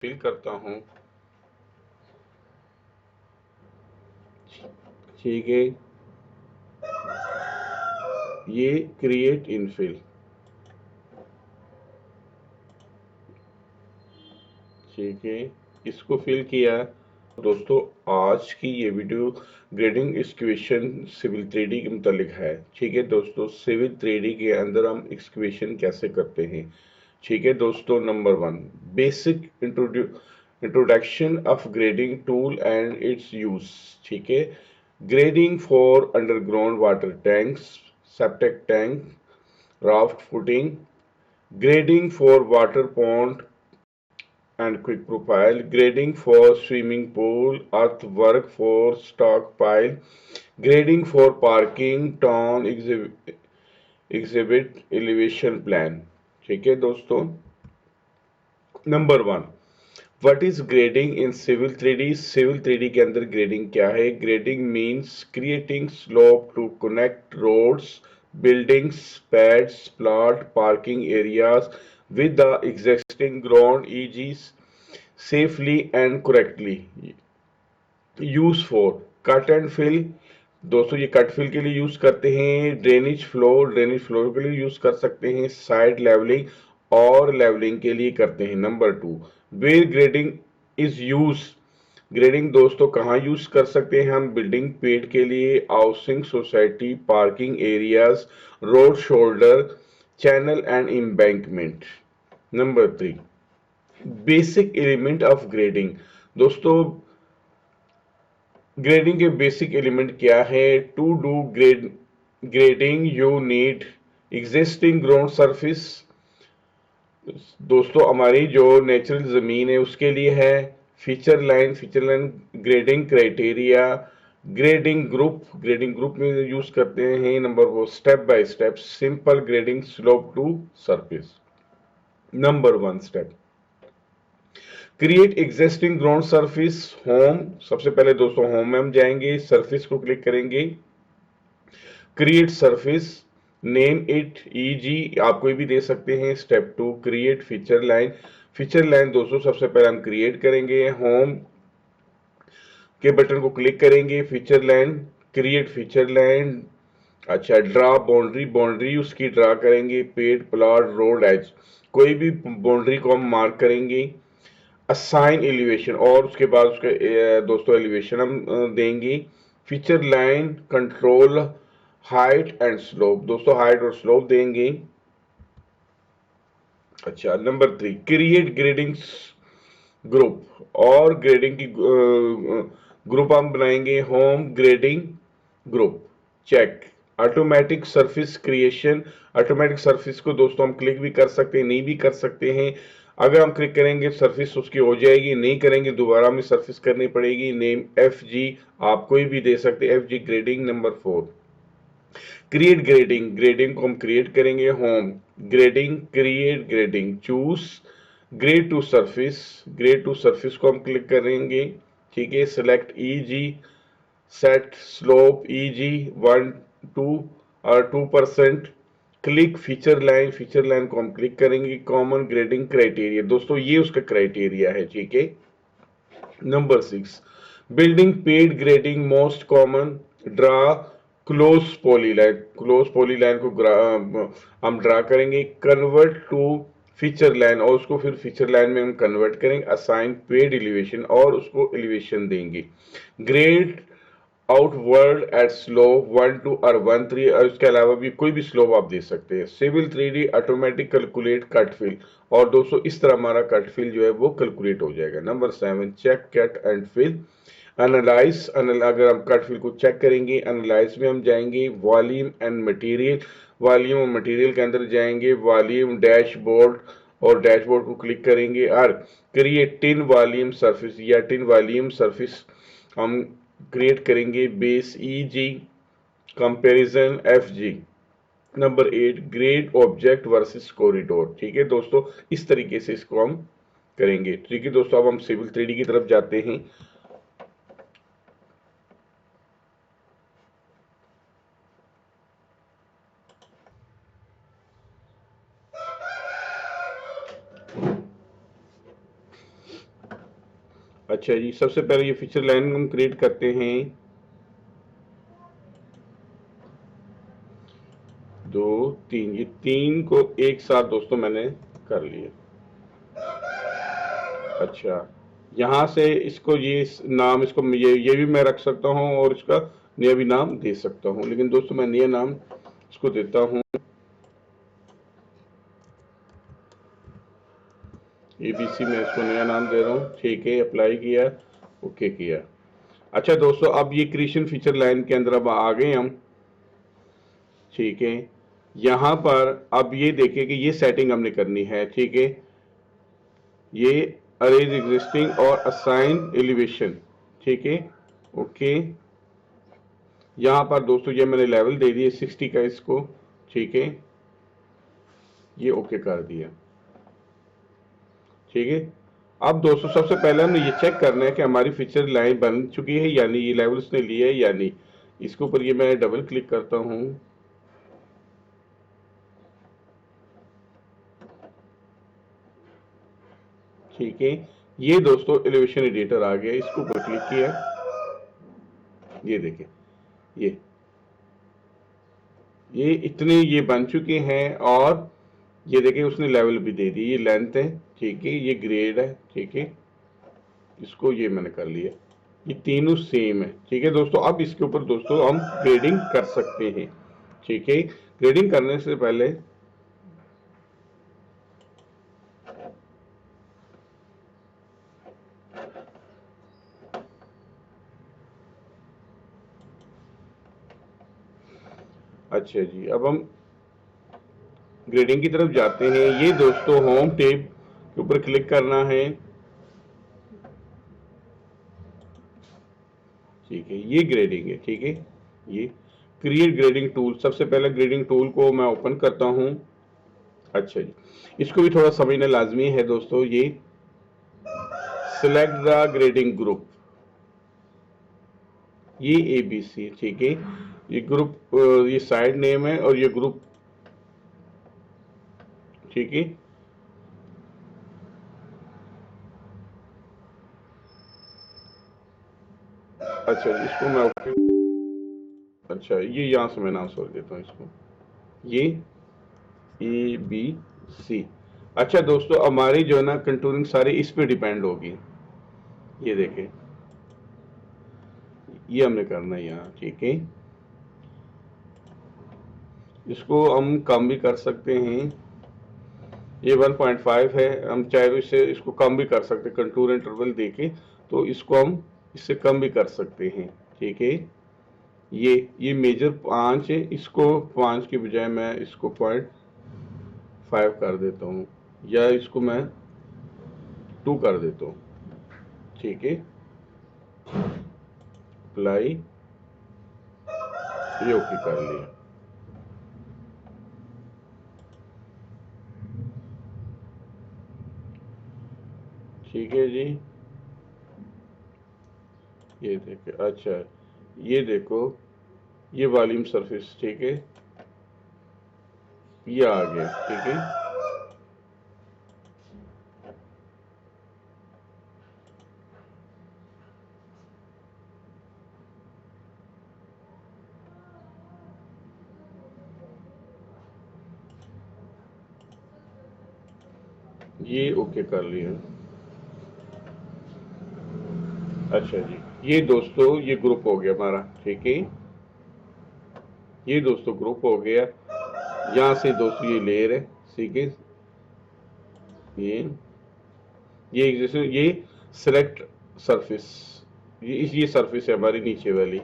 Feel करता हूँ। ठीक है, ये क्रिएट इनफिल। ठीक है, इसको फिल किया। दोस्तों, आज की ये video grading equation civil 3D के मुतालिक है। ठीक है दोस्तों, सिविल 3D के अंदर हम इक्वेशन कैसे करते हैं। ठीक है दोस्तों, number 1, basic introduction of grading tool and it's use. ठीक है, grading for underground water tanks, septic tank, raft footing, grading for water pond and quick profile, grading for swimming pool, earthwork for stockpile, grading for parking, town exhibit elevation plan। ठीक है दोस्तों, number 1, what is grading in civil 3D। Civil 3D के अंदर grading क्या है। Grading means creating slope to connect roads, buildings, pads, plot, parking areas with the existing ground e.g. safely and correctly। Use for cut and fill. दोस्तों, ये cut fill के लिए use करते हैं। ड्रेनेज फ्लो के लिए यूज कर सकते हैं। साइड लेवलिंग और लेवलिंग के लिए करते हैं। Number 2, where grading is use. Grading दोस्तों कहाँ यूज कर सकते हैं हम। बिल्डिंग पेड के लिए, housing society, parking areas, road shoulder, channel and embankment. Number 3, basic element of grading. दोस्तों, ग्रेडिंग के बेसिक एलिमेंट क्या है। To do grading you need existing ground surface. दोस्तों, हमारी जो नेचुरल जमीन है उसके लिए है। Feature line grading criteria, grading group में यूज करते हैं। Number 4, step by step simple grading slope to surface. Number 1 step, create existing ground surface. Home, सबसे पहले दोस्तों होम में हम जाएंगे, सरफेस को क्लिक करेंगे, create surface, name it easy, आप कोई भी दे सकते हैं। Step 2, create feature line. Feature line दोस्तों सबसे पहले हम क्रिएट करेंगे। होम के बटन को क्लिक करेंगे, feature line, create feature line. अच्छा, ड्रा बाउंड्री उसकी ड्रा करेंगे। पेड, प्लॉट, रोड एज, कोई भी बाउंड्री को हम मार्क करेंगे। असाइन एलिवेशन, और उसके बाद उसके दोस्तों एलिवेशन हम देंगे। Feature line control height and slope, दोस्तों हाइट और स्लोप देंगे। अच्छा, नंबर 3, क्रिएट ग्रेडिंग ग्रुप, और ग्रेडिंग की ग्रुप हम बनाएंगे। Home grading group, check. Automatic surface creation, automatic surface को दोस्तों हम क्लिक भी कर सकते हैं, नहीं भी कर सकते हैं। अगर हम क्लिक करेंगे सरफेस उसकी हो जाएगी, नहीं करेंगे दोबारा हमें सरफेस करनी पड़ेगी। नेम एफ जी, आप कोई भी दे सकते हैं, F G grading. Number 4, create grading, grading को हम क्रिएट करेंगे। Home grading, create grading, choose grade two surface, grade two surface को हम क्लिक करेंगे। ठीक है, select easy, set slope easy 1 2 और 2%। क्लिक फीचर लाइन को हम क्लिक करेंगे। कॉमन ग्रेडिंग क्राइटेरिया, दोस्तों ये उसका क्राइटेरिया है। ठीक है, number 6, building paid grading most common, draw close polyline को हम ड्रा करेंगे। कन्वर्ट टू फीचर लाइन, और उसको फिर फीचर लाइन में हम कन्वर्ट करेंगे। असाइन पेड एलिवेशन, और उसको एलिवेशन देंगे। ग्रेड आउटवर्ड एट स्लोप 1 2 और 1 3, और इसके अलावा भी कोई भी स्लोप आप दे सकते हैं। Civil 3D automatic calculate cut fill, और दोस्तों इस तरह हमारा कट फिल जो है वो कैलकुलेट हो जाएगा। Number 7, check cut and fill analyze. अगर हम कट फिल को चेक करेंगे, एनालाइज में हम जाएंगे। वॉल्यूम एंड मटेरियल, वॉल्यूम और मटेरियल के अंदर जाएंगे। वॉल्यूम डैशबोर्ड, और डैशबोर्ड को क्लिक करेंगे। और क्रिएट टिन वॉल्यूम सरफेस, या टिन वॉल्यूम सरफेस हम क्रिएट करेंगे। Base E G, comparison F G. Number 8, grade object versus corridor. ठीक है दोस्तों, इस तरीके से इसको हम करेंगे। ठीक है दोस्तों, अब हम सिविल 3D की तरफ जाते हैं। अच्छा जी, सबसे पहले ये फीचर लाइन हम क्रिएट करते हैं। 2 3, ये 3 को एक साथ दोस्तों मैंने कर लिया। अच्छा, यहाँ से इसको ये नाम, इसको ये भी मैं रख सकता हूँ और इसका नया भी नाम दे सकता हूँ, लेकिन दोस्तों मैं नया नाम इसको देता हूँ ABC। में इसको नया नाम दे रहा हूँ। ठीक है, अप्लाई किया, ओके किया। अच्छा दोस्तों, अब ये क्रिएशन फीचर लाइन के अंदर अब आ गए हम। ठीक है, यहाँ पर अब ये देखिए कि ये सेटिंग हमने करनी है। ठीक है, ये अरेज एग्जिस्टिंग और असाइन एलिवेशन। ठीक है, ओके। यहाँ पर दोस्तों ये मैंने लेवल दे दिए 60 का इसको। ठीक है, ये ओके कर दिया। ठीक है, अब दोस्तों सबसे पहले हमें ये चेक करना है कि हमारी फीचर लाइन बन चुकी है या नहीं, ये लेवल उसने लिए है या नहीं। इसके ऊपर ये मैं डबल क्लिक करता हूँ। ठीक है, ये दोस्तों एलिवेशन एडिटर आ गया, इसके ऊपर क्लिक किया, ये देखिए ये इतने ये बन चुके हैं। और ये देखिए उसने लेवल भी दे दी, ये लेंथ है। ठीक है, ये ग्रेड है। ठीक है, इसको ये मैंने कर लिया, ये तीनों सेम है। ठीक है दोस्तों, अब इसके ऊपर दोस्तों हम ग्रेडिंग कर सकते हैं। ठीक है, ग्रेडिंग करने से पहले अच्छा जी, अब हम ग्रेडिंग की तरफ जाते हैं। ये दोस्तों होम टैब के ऊपर क्लिक करना है। ठीक है, ये ग्रेडिंग है। ठीक है, ये क्रिएट ग्रेडिंग टूल, सबसे पहले ग्रेडिंग टूल को मैं ओपन करता हूं। अच्छा जी, इसको भी थोड़ा समझना लाजमी है दोस्तों। ये सिलेक्ट द ग्रेडिंग ग्रुप, ये ABC। ठीक है, ये ग्रुप, ये साइड नेम है और ये ग्रुप। ठीक है, अच्छा जी, इसको मैं ओके। अच्छा, ये यहाँ से मैं नाम छोड़ देता हूँ इसको, ये ABC। अच्छा दोस्तों, हमारी जो है ना कंटूरिंग सारी इस पे डिपेंड होगी। ये देखें, ये हमने करना है यहाँ। ठीक है, इसको हम कम भी कर सकते हैं। ये 1.5 है, हम चाहे तो इससे इसको कम भी कर सकते हैं, कंटूर इंटरवल देके। तो इसको हम इससे कम भी कर सकते हैं। ठीक है, ये मेजर 5 है, इसको 5 के बजाय मैं इसको 0.5 कर देता हूँ, या इसको मैं 2 कर देता हूँ। ठीक है, अप्लाई, ये ओके कर लिया। ठीक है जी, ये देखो। अच्छा, ये देखो, ये वॉल्यूम सरफेस। ठीक है, ये आ गया। ठीक है, ये ओके कर लिया। अच्छा जी, ये दोस्तों ये ग्रुप हो गया हमारा। ठीक है, ये दोस्तों ग्रुप हो गया। यहाँ से दोस्तों ये लेयर है। ठीक है, ये जैसे ये सिलेक्ट सरफेस, ये सरफेस है हमारी नीचे वाली।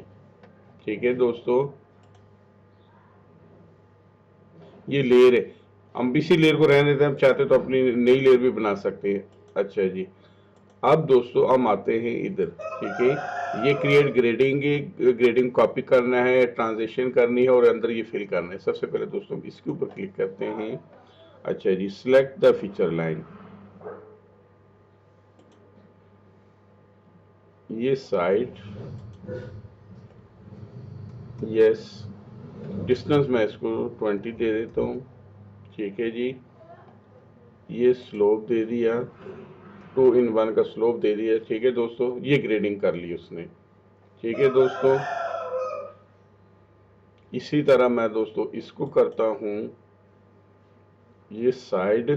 ठीक है दोस्तों, ये लेयर है, हम इसी लेयर को रहने देते हैं। हम चाहते तो अपनी नई लेयर भी बना सकते हैं। अच्छा जी, अब दोस्तों हम आते हैं इधर। ठीक है, ये क्रिएट ग्रेडिंग, ग्रेडिंग कॉपी करना है, ट्रांजिशन करनी है और अंदर ये फिल करना है। सबसे पहले दोस्तों इसके ऊपर क्लिक करते हैं। अच्छा जी, सिलेक्ट द फीचर लाइन, ये साइड, यस, डिस्टेंस मैं इसको 20 दे देता हूँ। ठीक है जी, ये स्लोप दे दिया। 2 in 1 का स्लोप दे दिया। ठीक है दोस्तों, ये ग्रेडिंग कर ली उसने। ठीक है दोस्तों, इसी तरह मैं दोस्तों इसको करता हूं, ये साइड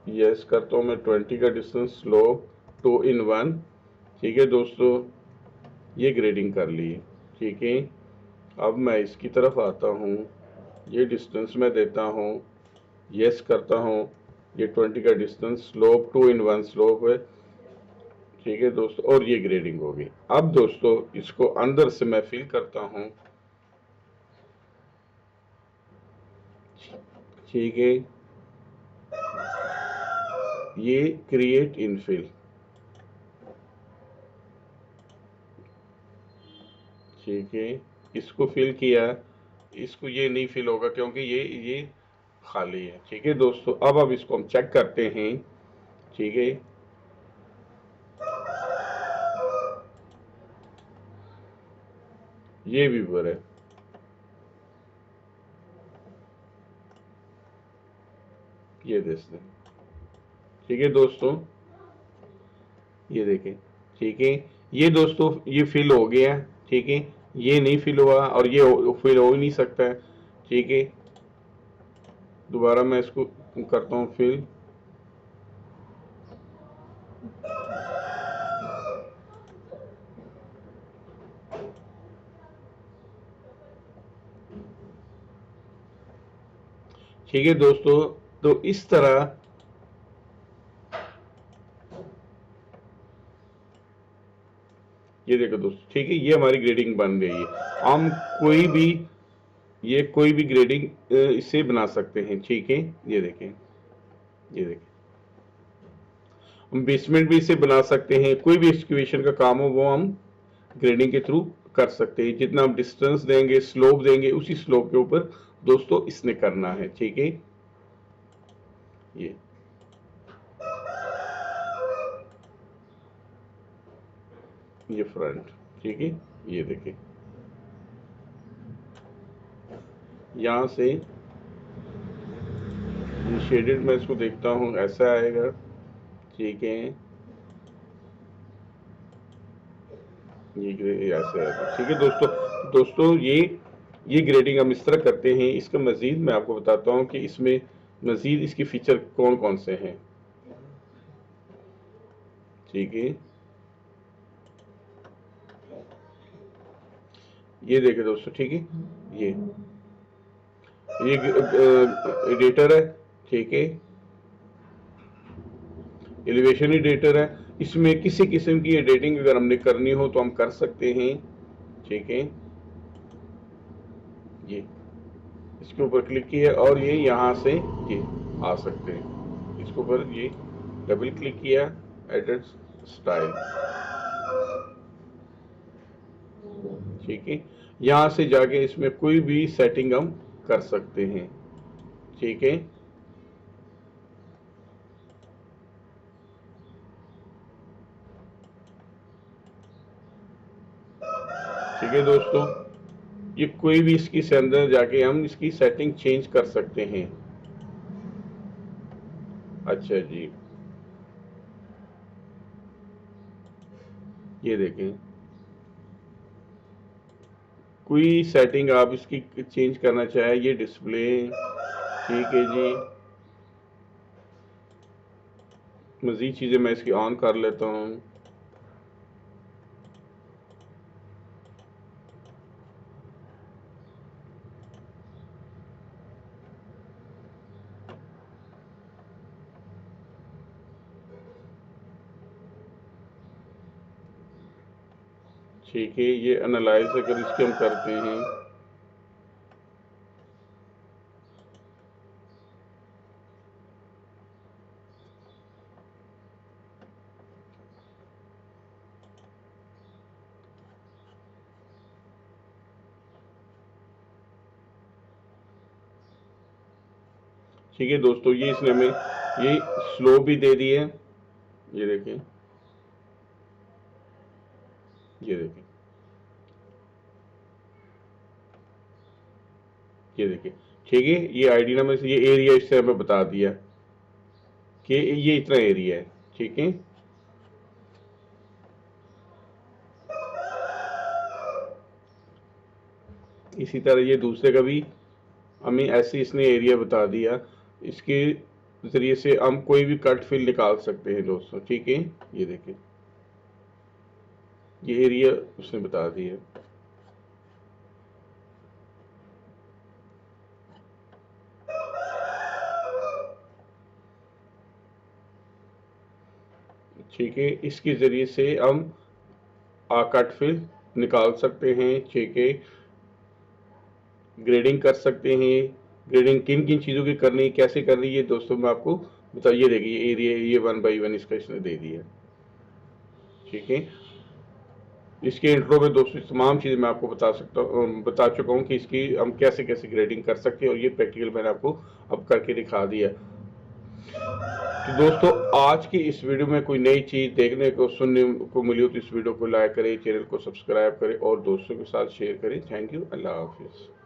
यस करता हूं मैं 20 का डिस्टेंस स्लोप 2 in 1। ठीक है दोस्तों, ये ग्रेडिंग कर ली। ठीक है, अब मैं इसकी तरफ आता हूँ, ये डिस्टेंस मैं देता हूँ, यस करता हूँ, ये 20 का डिस्टेंस स्लोप 2 in 1 स्लोप है। ठीक है दोस्तों, और ये ग्रेडिंग होगी। अब दोस्तों इसको अंदर से मैं फिल करता हूँ। ठीक है, ये क्रिएट इनफिल। ठीक है, इसको फिल किया, इसको ये नहीं फिल होगा क्योंकि ये खाली है। ठीक है दोस्तों, अब इसको हम चेक करते हैं। ठीक है, ये भी भर है। ये देखते हैं। ठीक है दोस्तों, ये देखें। ठीक है, ये दोस्तों ये फिल हो गया। ठीक है, ये नहीं फिल हुआ और ये फिल हो ही नहीं सकता है। ठीक है, दोबारा मैं इसको करता हूँ फिल। ठीक है दोस्तों, तो इस तरह ये देखो दोस्तों। ठीक है, ये हमारी ग्रेडिंग बन गई है। हम कोई भी ये कोई भी ग्रेडिंग इससे बना सकते हैं। ठीक है, ये देखें, ये देखें, हम बेसमेंट भी इसे बना सकते हैं। कोई भी एक्सक्यूएशन का काम हो वो हम ग्रेडिंग के थ्रू कर सकते हैं। जितना हम डिस्टेंस देंगे, स्लोप देंगे, उसी स्लोप के ऊपर दोस्तों इसने करना है। ठीक है, ये फ्रंट। ठीक है, ये देखिए, यहाँ से शेडेड मैं इसको देखता हूँ, ऐसा आएगा। ठीक है, ये ऐसे आएगा। ठीक है दोस्तों, ये ग्रेडिंग हम इस तरह करते हैं। इसका मजीद मैं आपको बताता हूँ कि इसमें मजीद इसकी फीचर कौन कौन से हैं। ठीक है, ये देखे दोस्तों। ठीक है, ये एडिटर है। ठीक है, एलिवेशन एडिटर है। इसमें किसी किस्म की एडिटिंग अगर हमने करनी हो तो हम कर सकते हैं। ठीक है, ये इसके ऊपर क्लिक किया और ये यहाँ से ये आ सकते हैं। इसके ऊपर ये डबल क्लिक किया, एडिट स्टाइल। ठीक है, यहाँ से जाके इसमें कोई भी सेटिंग हम कर सकते हैं। ठीक है, ठीक है दोस्तों, ये कोई भी इसकी से अंदर जाके हम इसकी सेटिंग चेंज कर सकते हैं। अच्छा जी, ये देखें, कोई सेटिंग आप इसकी चेंज करना चाहे, ये डिस्प्ले। ठीक है जी, मजीद चीज़ें मैं इसकी ऑन कर लेता हूँ। ठीक है, ये एनालाइज अगर इसके हम करते हैं। ठीक है दोस्तों, ये इसने हमें ये स्लो भी दे दी है। ये देखें, ये देखें, ये देखिए। ठीक है, ये आईडी नंबर से ये एरिया इससे हमें बता दिया। कि ये इतना एरिया है, ठीक है। इसी तरह ये दूसरे का भी हमें ऐसे इसने एरिया बता दिया, इसके जरिए से हम कोई भी कट फिल निकाल सकते हैं दोस्तों, ठीक है। ये देखें, ये एरिया उसने बता दिया। ठीक है, इसके जरिए से हम कट फिल निकाल सकते हैं, ठीक है। ग्रेडिंग कर सकते हैं। ग्रेडिंग किन किन चीज़ों की करनी है, कैसे करनी है दोस्तों, मैं आपको बताइए। देखिए एरिया ये 1 बाई 1 इसका इसने दे दिया, ठीक है। इसके इंट्रो में दोस्तों तमाम चीज़ें मैं आपको बता चुका हूँ कि इसकी हम कैसे कैसे ग्रेडिंग कर सकते हैं, और ये प्रैक्टिकल मैंने आपको अब करके दिखा दिया। तो दोस्तों आज की इस वीडियो में कोई नई चीज़ देखने को सुनने को मिली हो तो इस वीडियो को लाइक करें, चैनल को सब्सक्राइब करें और दोस्तों के साथ शेयर करें। थैंक यू, अल्लाह हाफिज़।